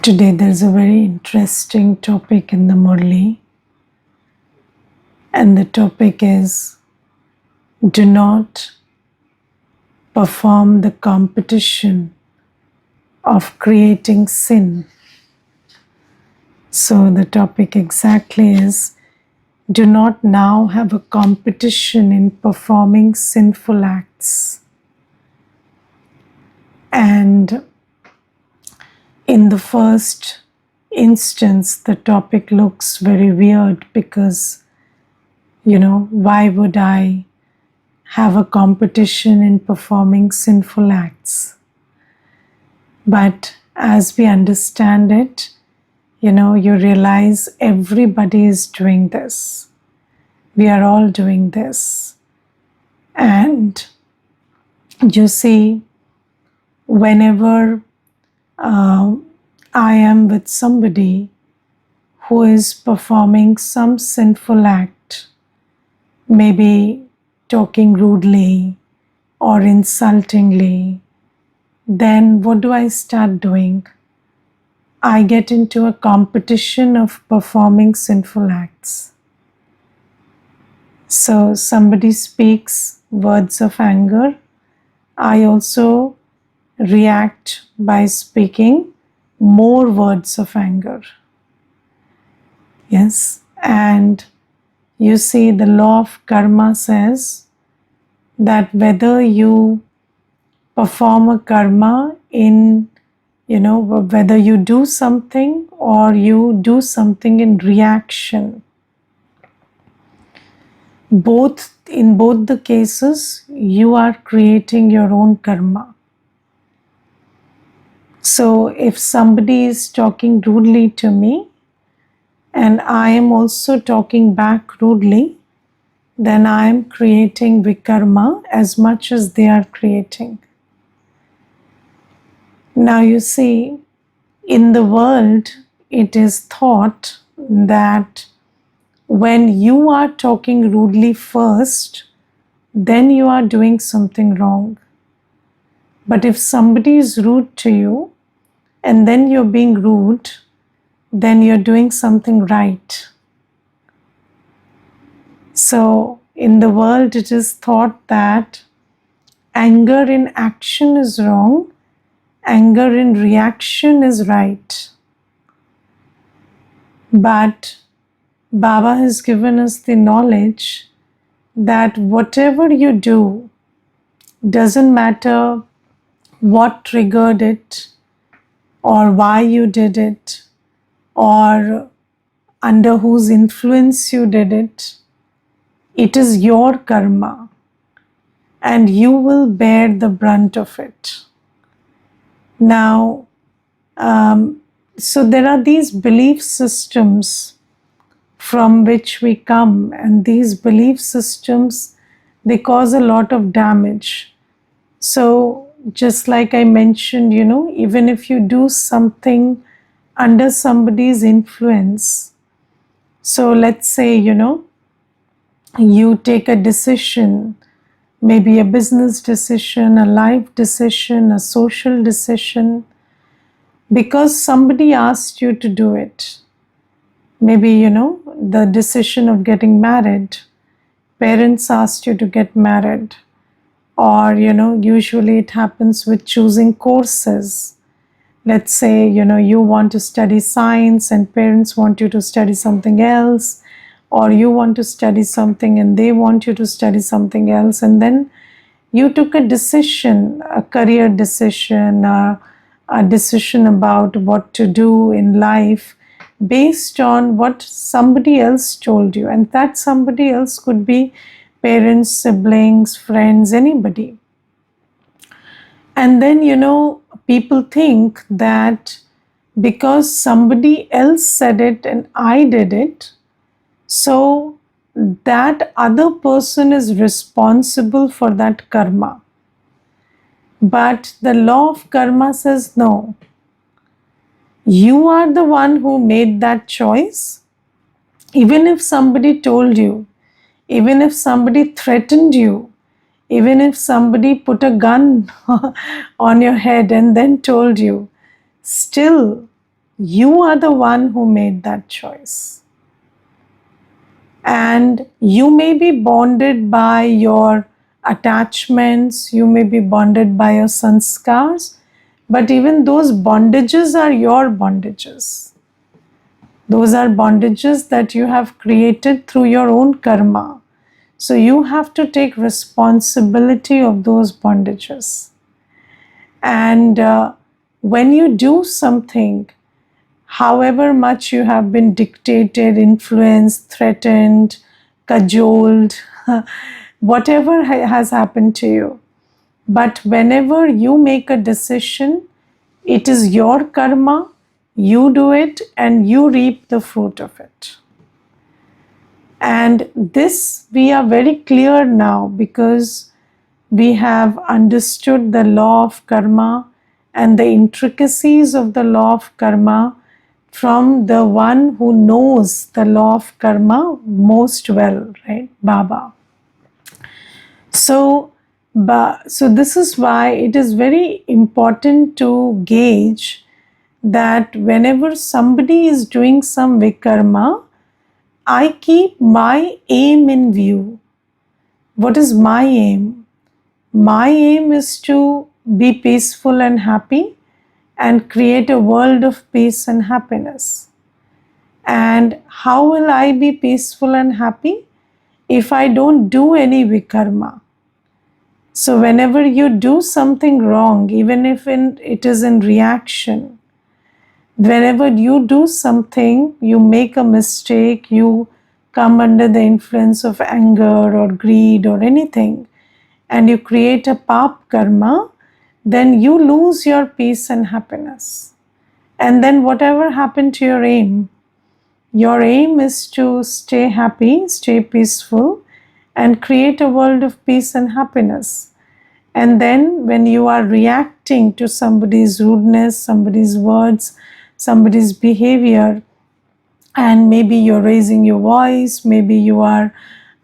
Today there's a very interesting topic in the Murli, and the topic is do not perform the competition of creating sin. So the topic exactly is do not now have a competition in performing sinful acts. And in the first instance, the topic looks very weird because, why would I have a competition in performing sinful acts? But as we understand it, you realize everybody is doing this. We are all doing this. And you see, whenever I am with somebody who is performing some sinful act, maybe talking rudely or insultingly, then what do I start doing? I get into a competition of performing sinful acts. So somebody speaks words of anger, I also react by speaking more words of anger. Yes, and you see, the law of karma says that whether you perform a karma in, whether you do something or you do something in reaction, in both the cases, you are creating your own karma. So if somebody is talking rudely to me and I am also talking back rudely, then I am creating vikarma as much as they are creating. Now you see, in the world, it is thought that when you are talking rudely first, then you are doing something wrong. But if somebody is rude to you and then you're being rude, then you're doing something right. So in the world, it is thought that anger in action is wrong, anger in reaction is right. But Baba has given us the knowledge that whatever you do, doesn't matter what triggered it or why you did it or under whose influence you did it, it is your karma and you will bear the brunt of it. Now, so there are these belief systems from which we come, and these belief systems, they cause a lot of damage. So just like I mentioned, even if you do something under somebody's influence, so let's say, you take a decision, maybe a business decision, a life decision, a social decision, because somebody asked you to do it. Maybe, the decision of getting married, parents asked you to get married, or, usually it happens with choosing courses. Let's say, you want to study science and parents want you to study something else, or you want to study something and they want you to study something else, and then you took a decision, a career decision, a decision about what to do in life based on what somebody else told you, and that somebody else could be parents, siblings, friends, anybody. And then, people think that because somebody else said it and I did it, so that other person is responsible for that karma. But the law of karma says no. You are the one who made that choice. Even if somebody told you, even if somebody threatened you, even if somebody put a gun on your head and then told you, still You are the one who made that choice. And you may be bonded by your attachments, you may be bonded by your sanskars, but even those bondages are your bondages. Those are bondages that you have created through your own karma. So you have to take responsibility of those bondages. And when you do something, however much you have been dictated, influenced, threatened, cajoled, whatever has happened to you, but whenever you make a decision, it is your karma, you do it, and you reap the fruit of it. And this we are very clear now because we have understood the law of karma and the intricacies of the law of karma from the one who knows the law of karma most well, right? Baba. So this is why it is very important to gauge that whenever somebody is doing some vikarma, I keep my aim in view. What is my aim? My aim is to be peaceful and happy and create a world of peace and happiness. And how will I be peaceful and happy? If I don't do any vikarma. So whenever you do something wrong, even if it is in reaction, whenever you do something, you make a mistake, you come under the influence of anger or greed or anything, and you create a pap karma, then you lose your peace and happiness. And then whatever happened to your aim is to stay happy, stay peaceful, and create a world of peace and happiness. And then when you are reacting to somebody's rudeness, somebody's words, somebody's behavior, and maybe you're raising your voice, maybe you are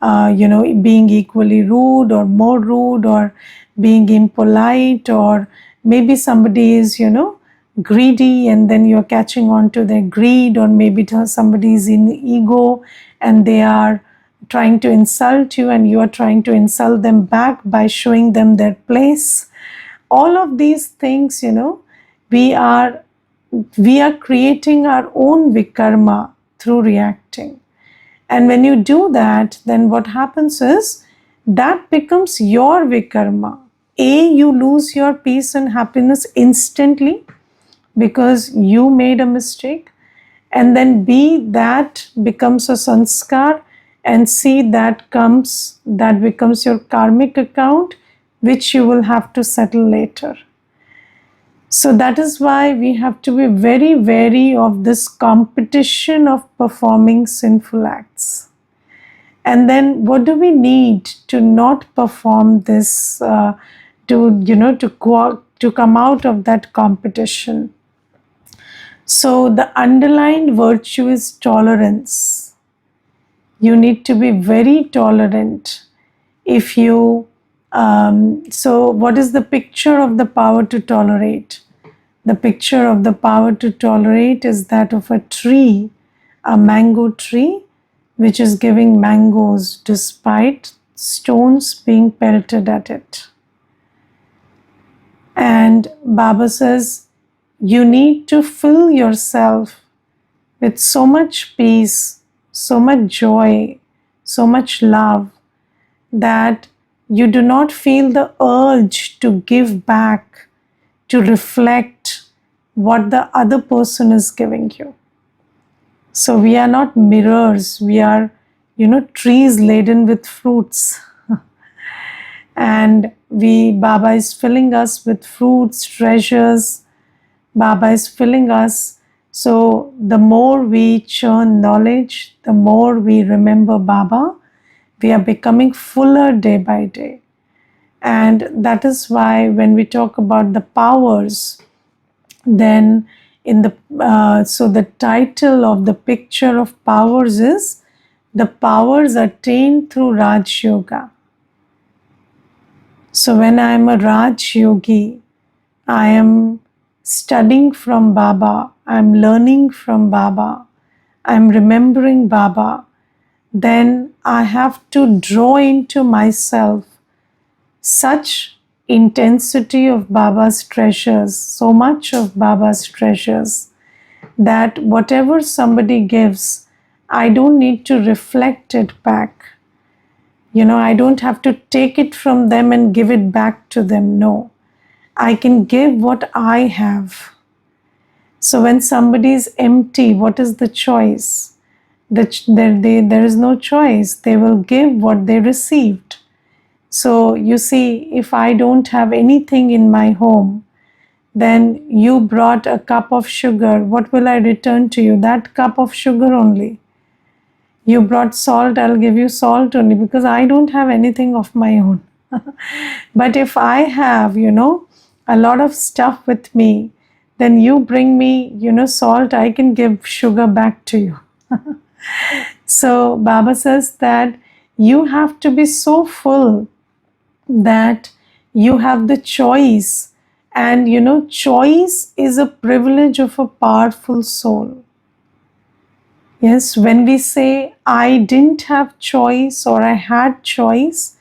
being equally rude or more rude or being impolite, or maybe somebody is greedy and then you're catching on to their greed, or maybe somebody is in ego and they are trying to insult you and you are trying to insult them back by showing them their place. All of these things, we are creating our own vikarma through reacting. And when you do that, then what happens is that becomes your vikarma. A, you lose your peace and happiness instantly because you made a mistake. And then B, that becomes a sanskar. And C, that becomes your karmic account, which you will have to settle later. So that is why we have to be very wary of this competition of performing sinful acts. And then what do we need to not perform this, to come out of that competition? So the underlying virtue is tolerance. You need to be very tolerant. If you so what is the picture of the power to tolerate? The picture of the power to tolerate is that of a tree, a mango tree, which is giving mangoes despite stones being pelted at it. And Baba says, you need to fill yourself with so much peace, so much joy, so much love, that you do not feel the urge to give back, to reflect what the other person is giving you. So we are not mirrors, we are, trees laden with fruits. And Baba is filling us with fruits, treasures. Baba is filling us. So the more we churn knowledge, the more we remember Baba, we are becoming fuller day by day. And that is why when we talk about the powers, then so the title of the picture of powers is the powers attained through Raj Yoga. So when I am a Raj Yogi, I am studying from Baba, I'm learning from Baba, I'm remembering Baba, then I have to draw into myself such intensity of Baba's treasures, so much of Baba's treasures, that whatever somebody gives, I don't need to reflect it back. I don't have to take it from them and give it back to them. No, I can give what I have. So when somebody is empty, what is the choice? There is no choice. They will give what they received. So you see, if I don't have anything in my home, then you brought a cup of sugar. What will I return to you? That cup of sugar only. You brought salt, I'll give you salt only, because I don't have anything of my own. But if I have, a lot of stuff with me, then you bring me, salt, I can give sugar back to you. So Baba says that you have to be so full that you have the choice. And choice is a privilege of a powerful soul. Yes, when we say I didn't have choice or I had choice,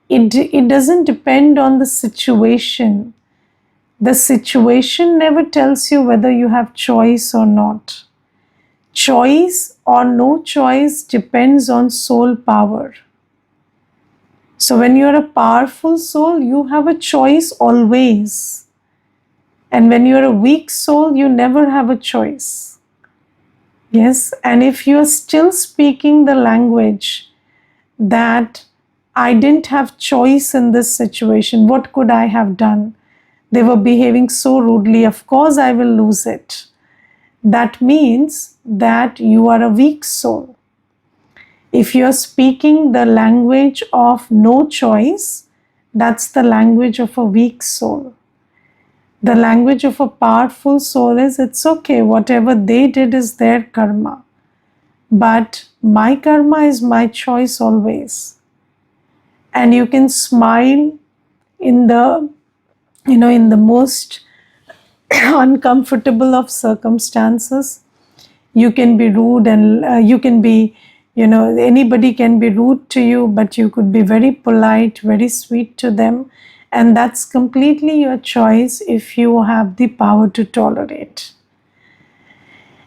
it doesn't depend on the situation. The situation never tells you whether you have choice or not. Choice or no choice depends on soul power. So when you are a powerful soul, you have a choice always. And when you are a weak soul, you never have a choice. Yes, and if you are still speaking the language that I didn't have choice in this situation, what could I have done? They were behaving so rudely, of course I will lose it. That means that you are a weak soul. If you are speaking the language of no choice, that's the language of a weak soul. The language of a powerful soul is, it's okay, whatever they did is their karma. But my karma is my choice always. And you can smile in the, in the most uncomfortable of circumstances. You can be rude and you can be, anybody can be rude to you, but you could be very polite, very sweet to them. And that's completely your choice if you have the power to tolerate.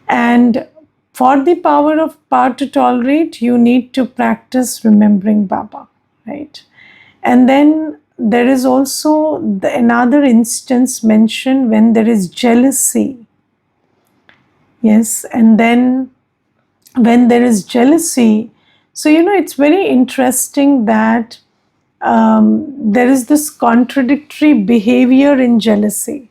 And for the power to tolerate, you need to practice remembering Baba, right? And then there is also another instance mentioned when there is jealousy. Yes, and then when there is jealousy, so it's very interesting that there is this contradictory behavior in jealousy.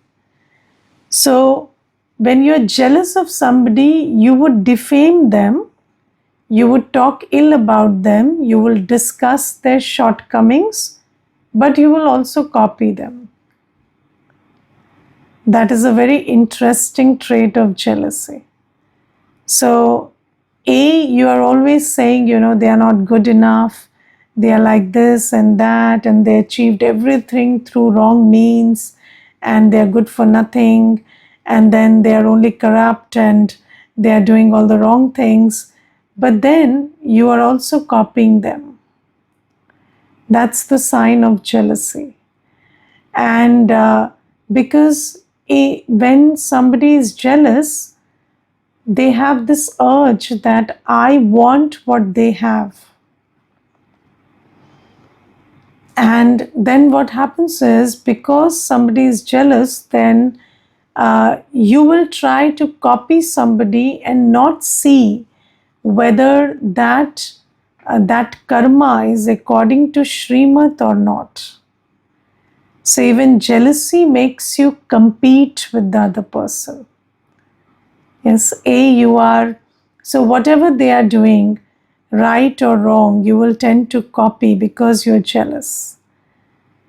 So when you're jealous of somebody, you would defame them, you would talk ill about them, you will discuss their shortcomings, but you will also copy them. That is a very interesting trait of jealousy. So you are always saying, they are not good enough, they are like this and that, and they achieved everything through wrong means, and they are good for nothing, and then they are only corrupt and they are doing all the wrong things. But then you are also copying them. That's the sign of jealousy. And because when somebody is jealous, they have this urge that I want what they have. And then what happens is, because somebody is jealous, then you will try to copy somebody and not see whether that karma is according to Srimad or not. So even jealousy makes you compete with the other person. Yes, so whatever they are doing, right or wrong, you will tend to copy because you're jealous.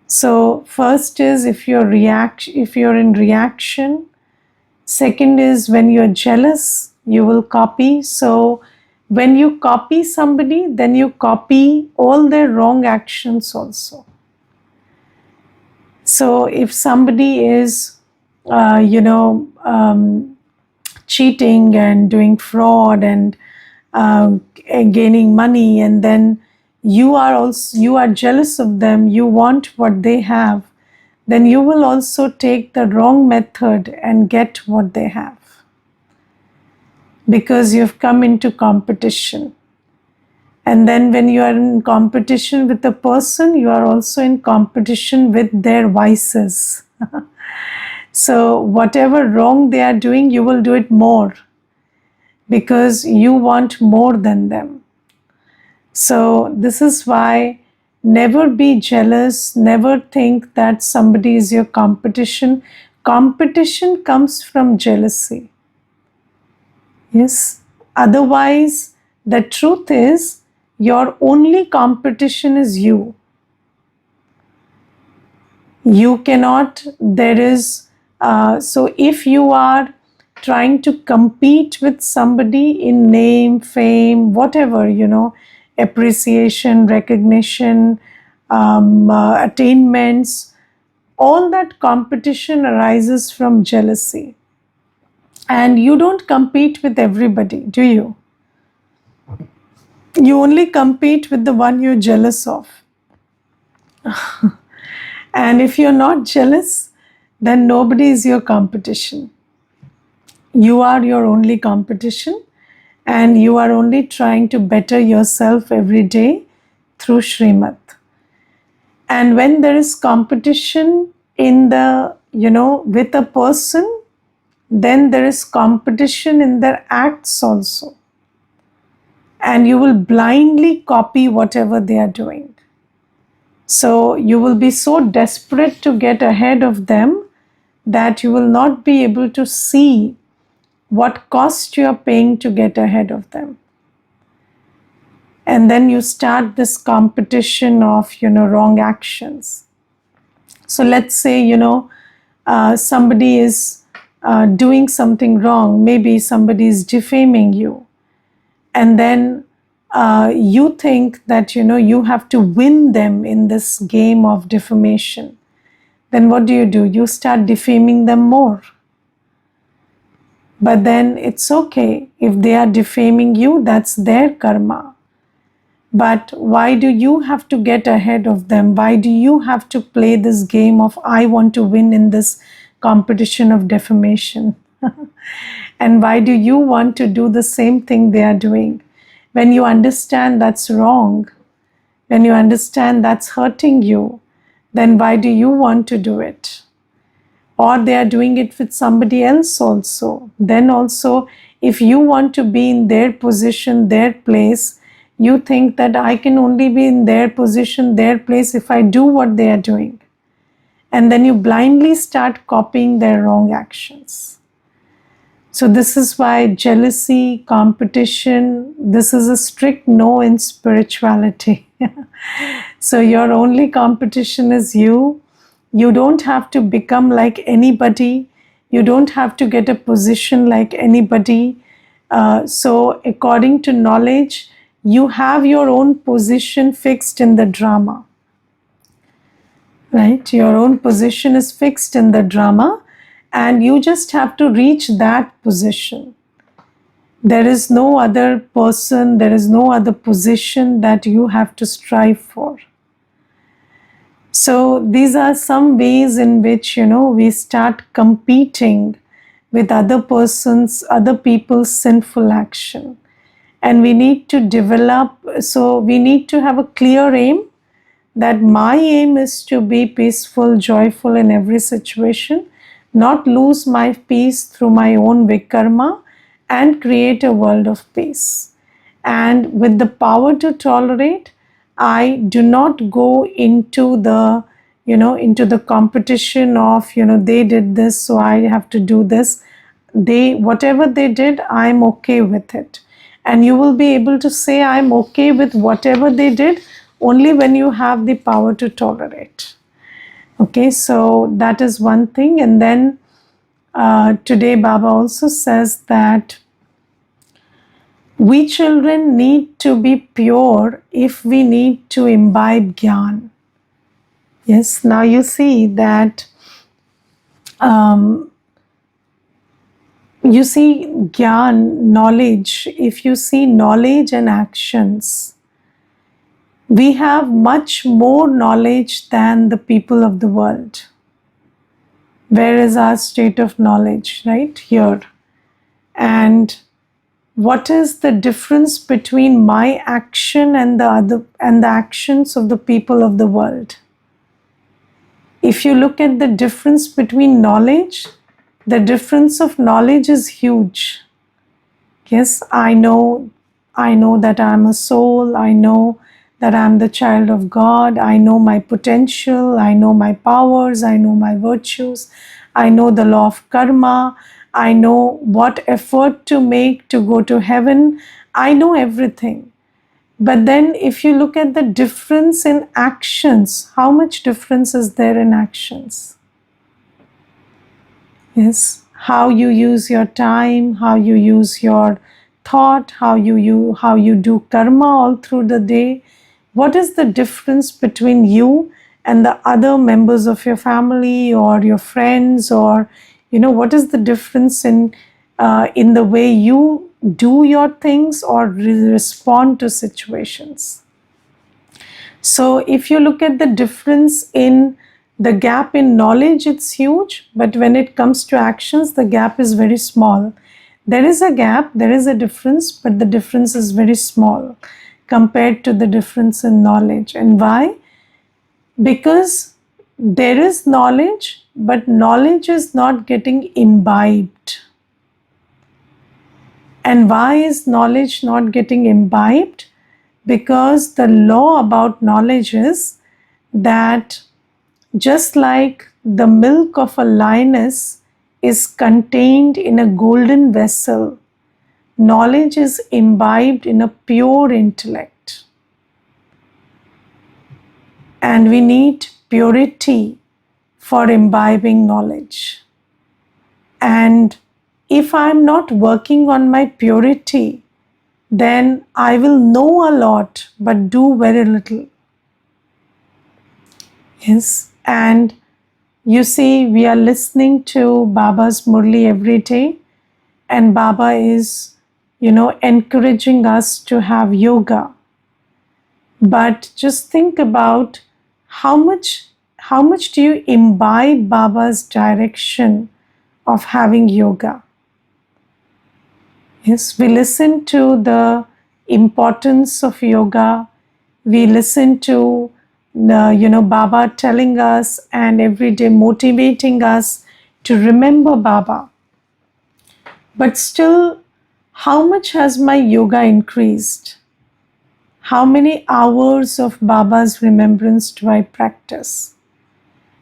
So first is if you're in reaction. Second is when you're jealous, you will copy. So when you copy somebody, then you copy all their wrong actions also. So if somebody is you know, cheating and doing fraud and gaining money, and then you are jealous of them, you want what they have, then you will also take the wrong method and get what they have, because you've come into competition. And then when you are in competition with a person, you are also in competition with their vices. So whatever wrong they are doing, you will do it more, because you want more than them. So this is why never be jealous, never think that somebody is your competition. Competition comes from jealousy. Yes. Otherwise, the truth is your only competition is you. You cannot, there is, so if you are trying to compete with somebody in name, fame, whatever, appreciation, recognition, attainments, all that competition arises from jealousy. And you don't compete with everybody, do you? You only compete with the one you're jealous of. And if you're not jealous, then nobody is your competition. You are your only competition, and you are only trying to better yourself every day through Srimad. And when there is competition in the, with a person, then there is competition in their acts also. And you will blindly copy whatever they are doing. So you will be so desperate to get ahead of them that you will not be able to see what cost you are paying to get ahead of them. And then you start this competition of, wrong actions. So let's say, somebody is doing something wrong. Maybe somebody is defaming you. And then you think that, you have to win them in this game of defamation. Then what do? You start defaming them more. But then it's okay. If they are defaming you, that's their karma. But why do you have to get ahead of them? Why do you have to play this game of I want to win in this competition of defamation? And why do you want to do the same thing they are doing? When you understand that's wrong, when you understand that's hurting you, then why do you want to do it? Or they are doing it with somebody else also. Then also, if you want to be in their position, their place, you think that I can only be in their position, their place if I do what they are doing. And then you blindly start copying their wrong actions. So this is why jealousy, competition, this is a strict no in spirituality. So your only competition is you. You don't have to become like anybody. You don't have to get a position like anybody. So according to knowledge, you have your own position fixed in the drama. Right? Your own position is fixed in the drama, and you just have to reach that position. There is no other person, there is no other position that you have to strive for. So these are some ways in which, we start competing with other persons, other people's sinful action. And we need to develop, so we need to have a clear aim that my aim is to be peaceful, joyful in every situation, not lose my peace through my own vikarma, and create a world of peace. And with the power to tolerate, I do not go into the, into the competition of, they did this, so I have to do this. Whatever they did, I'm okay with it. And you will be able to say, I'm okay with whatever they did, only when you have the power to tolerate. Okay, so that is one thing. And then today Baba also says that we children need to be pure if we need to imbibe Gyan. Yes, now you see that You see, Gyan, knowledge, if you see knowledge and actions, we have much more knowledge than the people of the world. Where is our state of knowledge? Right here. And what is the difference between my action and the actions of the people of the world? If you look at the difference between knowledge, the difference of knowledge is huge. Yes, I know that I'm a soul. I know that I'm the child of God. I know my potential. I know my powers. I know my virtues. I know the law of karma. I know what effort to make to go to heaven. I know everything. But then, if you look at the difference in actions, how much difference is there in actions? Yes, how you use your time, how you use your thought, how you do karma all through the day. What is the difference between you and the other members of your family or your friends, or what is the difference in the way you do your things or respond to situations? So, if you look at the difference in the gap in knowledge, it's huge, but when it comes to actions, the gap is very small. There is a gap, there is a difference, but the difference is very small compared to the difference in knowledge. And why? Because there is knowledge, but knowledge is not getting imbibed. And why is knowledge not getting imbibed? Because the law about knowledge is that just like the milk of a lioness is contained in a golden vessel, knowledge is imbibed in a pure intellect. And we need purity for imbibing knowledge. And if I'm not working on my purity, then I will know a lot but do very little. Yes, and you see, we are listening to Baba's Murli every day, and Baba is, encouraging us to have yoga. But just think about how much do you imbibe Baba's direction of having yoga? Yes, we listen to the importance of yoga. We listen to Baba telling us and every day motivating us to remember Baba. But still, how much has my yoga increased? How many hours of Baba's remembrance do I practice?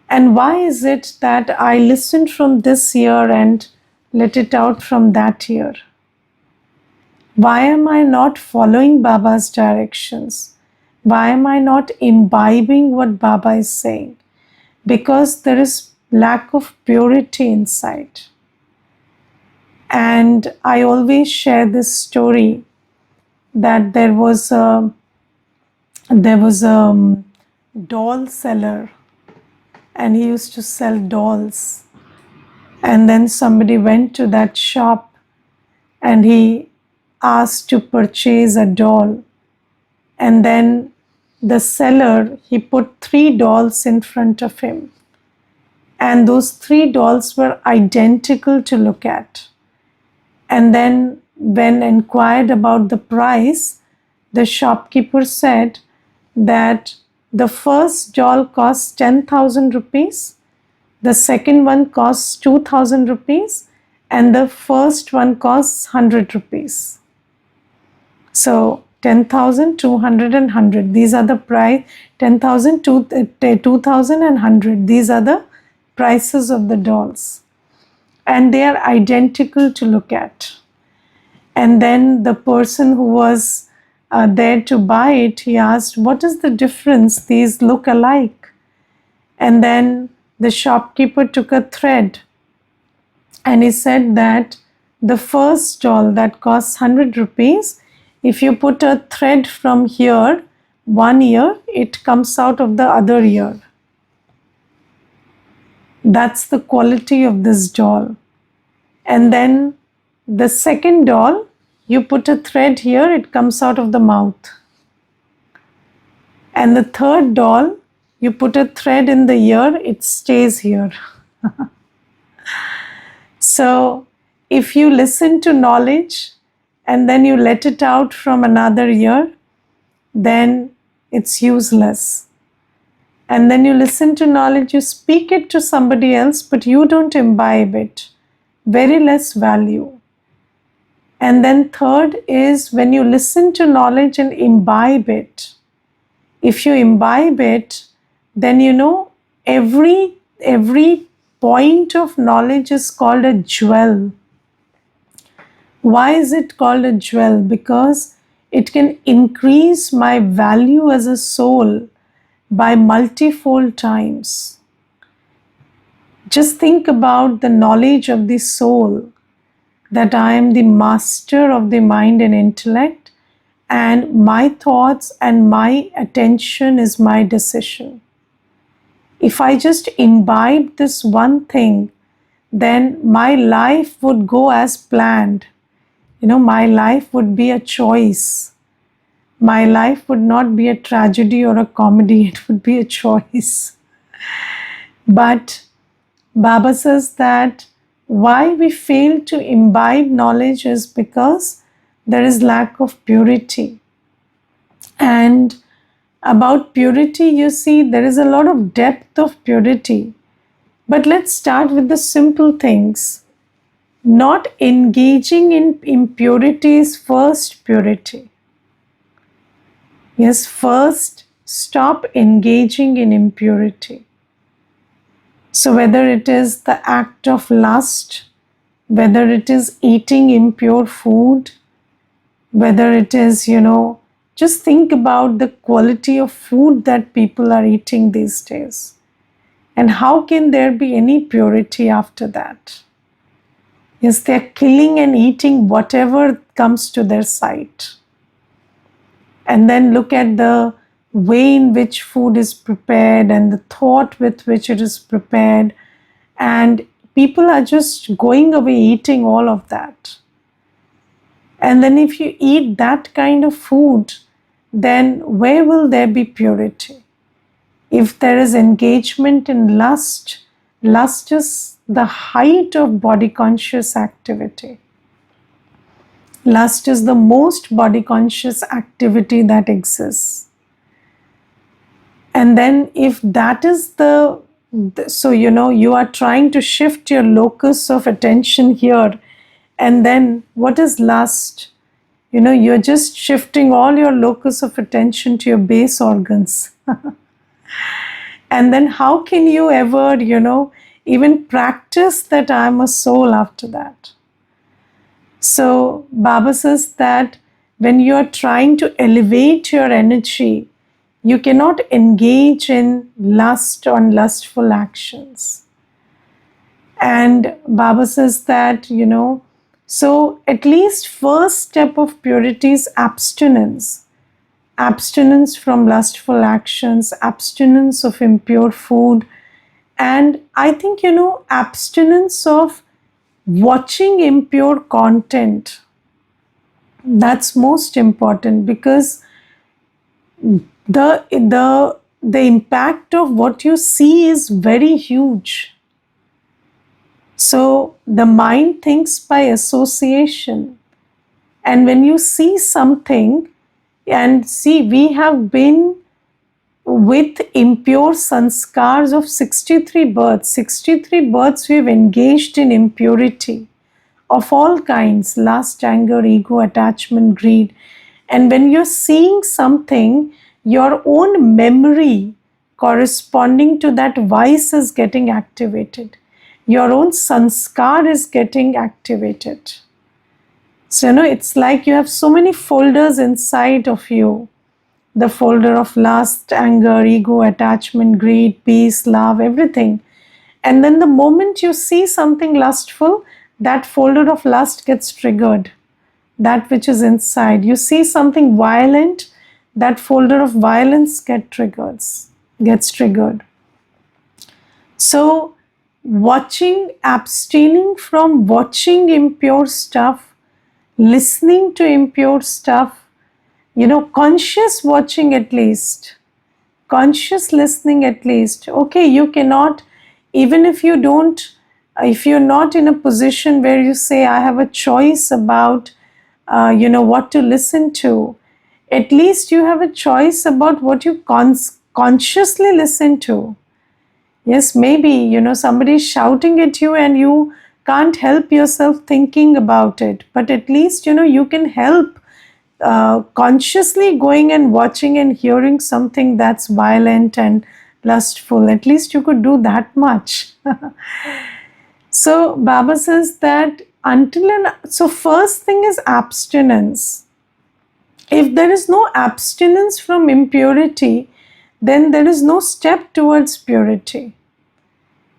And why is it that I listen from this year and let it out from that year? Why am I not following Baba's directions? Why am I not imbibing what Baba is saying? Because there is lack of purity inside. And I always share this story that there was a doll seller, and he used to sell dolls. And then somebody went to that shop and he asked to purchase a doll. And then the seller, he put 3 dolls in front of him. And those 3 dolls were identical to look at. And then when inquired about the price, the shopkeeper said that the first doll costs 10,000 rupees, the second one costs 2,000 rupees, and the first one costs 100 rupees. So 10,000, 200 and 100. These are the price. 10,000, 2,000 and 100. These are the prices of the dolls. And they are identical to look at. And then the person who was there to buy it, he asked, what is the difference? These look alike. And then the shopkeeper took a thread and he said that the first doll that costs 100 rupees, if you put a thread from here, one ear, it comes out of the other ear. That's the quality of this doll. And then The second doll, you put a thread here, it comes out of the mouth. And the third doll, you put a thread in the ear, it stays here. So if you listen to knowledge and then you let it out from another ear, then it's useless. And then you listen to knowledge, you speak it to somebody else, but you don't imbibe it. Very less value. And then third is when you listen to knowledge and imbibe it. If you imbibe it, then every point of knowledge is called a jewel. Why is it called a jewel? Because it can increase my value as a soul by multifold times. Just think about the knowledge of the soul, that I am the master of the mind and intellect, and my thoughts and my attention is my decision. If I just imbibe this one thing, then my life would go as planned. My life would be a choice. My life would not be a tragedy or a comedy, it would be a choice. But Baba says that why we fail to imbibe knowledge is because there is lack of purity. And about purity, you see, there is a lot of depth of purity. But let's start with the simple things. Not engaging in impurity is first purity. Yes, first stop engaging in impurity. So whether it is the act of lust, whether it is eating impure food, whether it is, just think about the quality of food that people are eating these days. And how can there be any purity after that? Yes, they're killing and eating whatever comes to their sight. And then look at the way in which food is prepared and the thought with which it is prepared. And people are just going away eating all of that. And then if you eat that kind of food, then where will there be purity? If there is engagement in lust, lust is the height of body conscious activity. Lust is the most body conscious activity that exists. And then if that is so you are trying to shift your locus of attention here, and then what is lust? You're just shifting all your locus of attention to your base organs. And then how can you ever, even practice that I am a soul after that? So Baba says that when you are trying to elevate your energy, you cannot engage in lust or lustful actions. And Baba says that, so at least first step of purity is abstinence. Abstinence from lustful actions, abstinence of impure food. And I think, abstinence of watching impure content. That's most important, because the impact of what you see is very huge. So the mind thinks by association. And when you see something, and see, we have been with impure sanskars of 63 births. 63 births we've engaged in impurity of all kinds: lust, anger, ego, attachment, greed. And when you're seeing something, your own memory corresponding to that vice is getting activated. Your own sanskar is getting activated. So, it's like you have so many folders inside of you. The folder of lust, anger, ego, attachment, greed, peace, love, everything. And then the moment you see something lustful, that folder of lust gets triggered. That which is inside. You see something violent, that folder of violence gets triggered. So abstaining from watching impure stuff, listening to impure stuff, conscious watching at least, conscious listening at least. Okay, you cannot, even if you don't, if you're not in a position where you say, I have a choice about, what to listen to, at least you have a choice about what you consciously listen to. Yes, maybe, somebody is shouting at you and you can't help yourself thinking about it, but at least, you can help consciously going and watching and hearing something that's violent and lustful. At least you could do that much. So, Baba says that so first thing is abstinence. If there is no abstinence from impurity, then there is no step towards purity.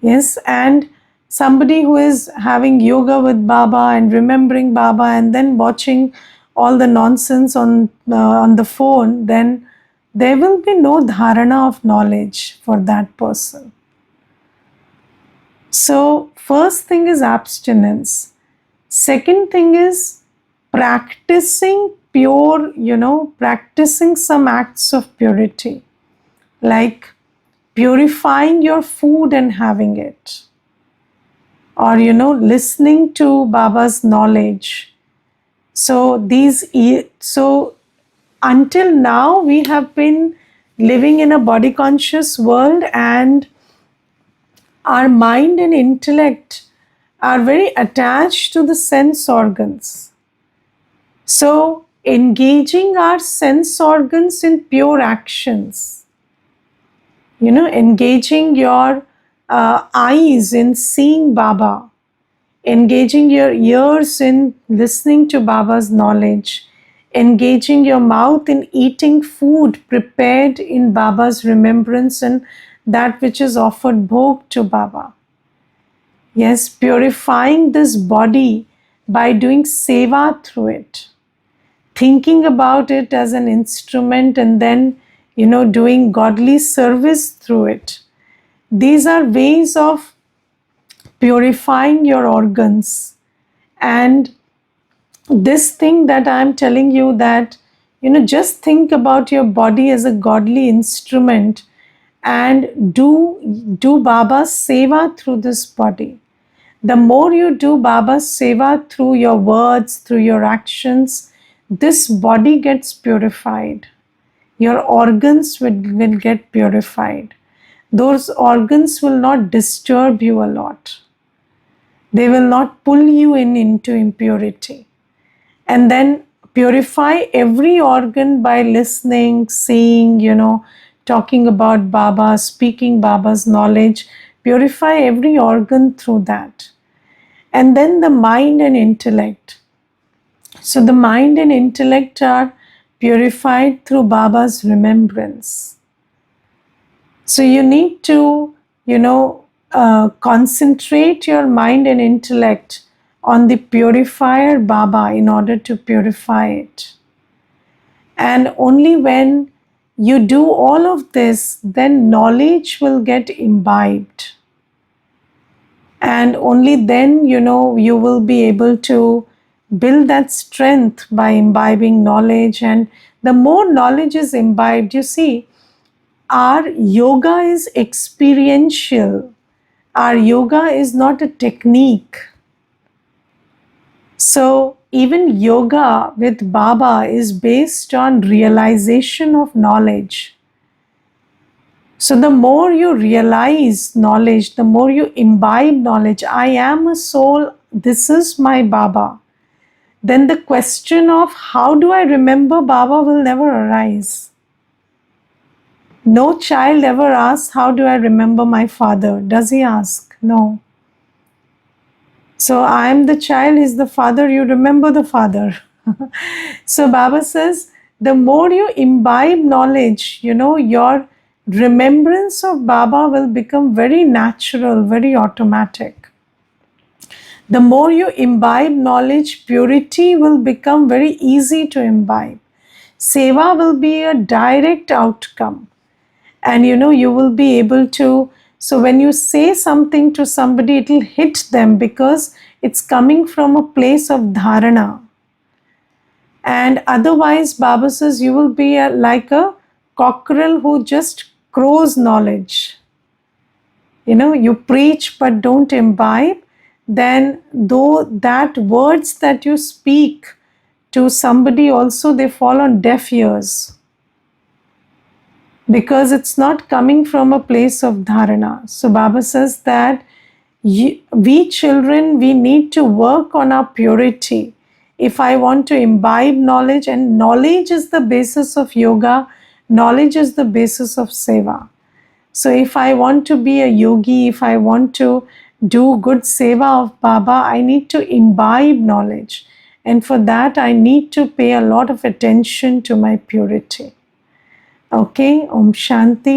Yes, and somebody who is having yoga with Baba and remembering Baba and then watching all the nonsense on the phone, then there will be no dharana of knowledge for that person. So, first thing is abstinence. Second thing is practicing practicing some acts of purity, like purifying your food and having it, or listening to Baba's knowledge. So until now we have been living in a body conscious world, and our mind and intellect are very attached to the sense organs. So engaging our sense organs in pure actions, engaging your eyes in seeing Baba, engaging your ears in listening to Baba's knowledge, engaging your mouth in eating food prepared in Baba's remembrance and that which is offered bhog to Baba. Yes, purifying this body by doing seva through it, thinking about it as an instrument, and then doing godly service through it. These are ways of purifying your organs. And this thing that I'm telling you, that just think about your body as a godly instrument and do Baba's seva through this body. The more you do Baba's seva through your words, through your actions, this body gets purified. Your organs will get purified. Those organs will not disturb you a lot. They will not pull you into impurity. And then purify every organ by listening, seeing, talking about Baba, speaking Baba's knowledge. Purify every organ through that. And then the mind and intellect. So the mind and intellect are purified through Baba's remembrance. So you need to, concentrate your mind and intellect on the purifier Baba in order to purify it. And only when you do all of this, then knowledge will get imbibed. And only then, you will be able to build that strength by imbibing knowledge. And the more knowledge is imbibed, you see, our yoga is experiential. Our yoga is not a technique. So even yoga with Baba is based on realization of knowledge. So the more you realize knowledge, the more you imbibe knowledge, I am a soul, this is my Baba, then the question of how do I remember Baba will never arise. No child ever asks, how do I remember my father? Does he ask? No. So I am the child, he's the father, you remember the father. So Baba says, the more you imbibe knowledge, your remembrance of Baba will become very natural, very automatic. The more you imbibe knowledge, purity will become very easy to imbibe. Seva will be a direct outcome. And you will be able to So when you say something to somebody, it will hit them because it's coming from a place of dharana. And otherwise, Baba says you will be like a cockerel who just crows knowledge. You preach but don't imbibe, then though that words that you speak to somebody also, they fall on deaf ears because it's not coming from a place of dharana. So Baba says that we children, we need to work on our purity. If I want to imbibe knowledge, and knowledge is the basis of yoga, knowledge is the basis of seva. So if I want to be a yogi, if I want to do good seva of Baba, I need to imbibe knowledge. And for that, I need to pay a lot of attention to my purity. Okay, Om Shanti.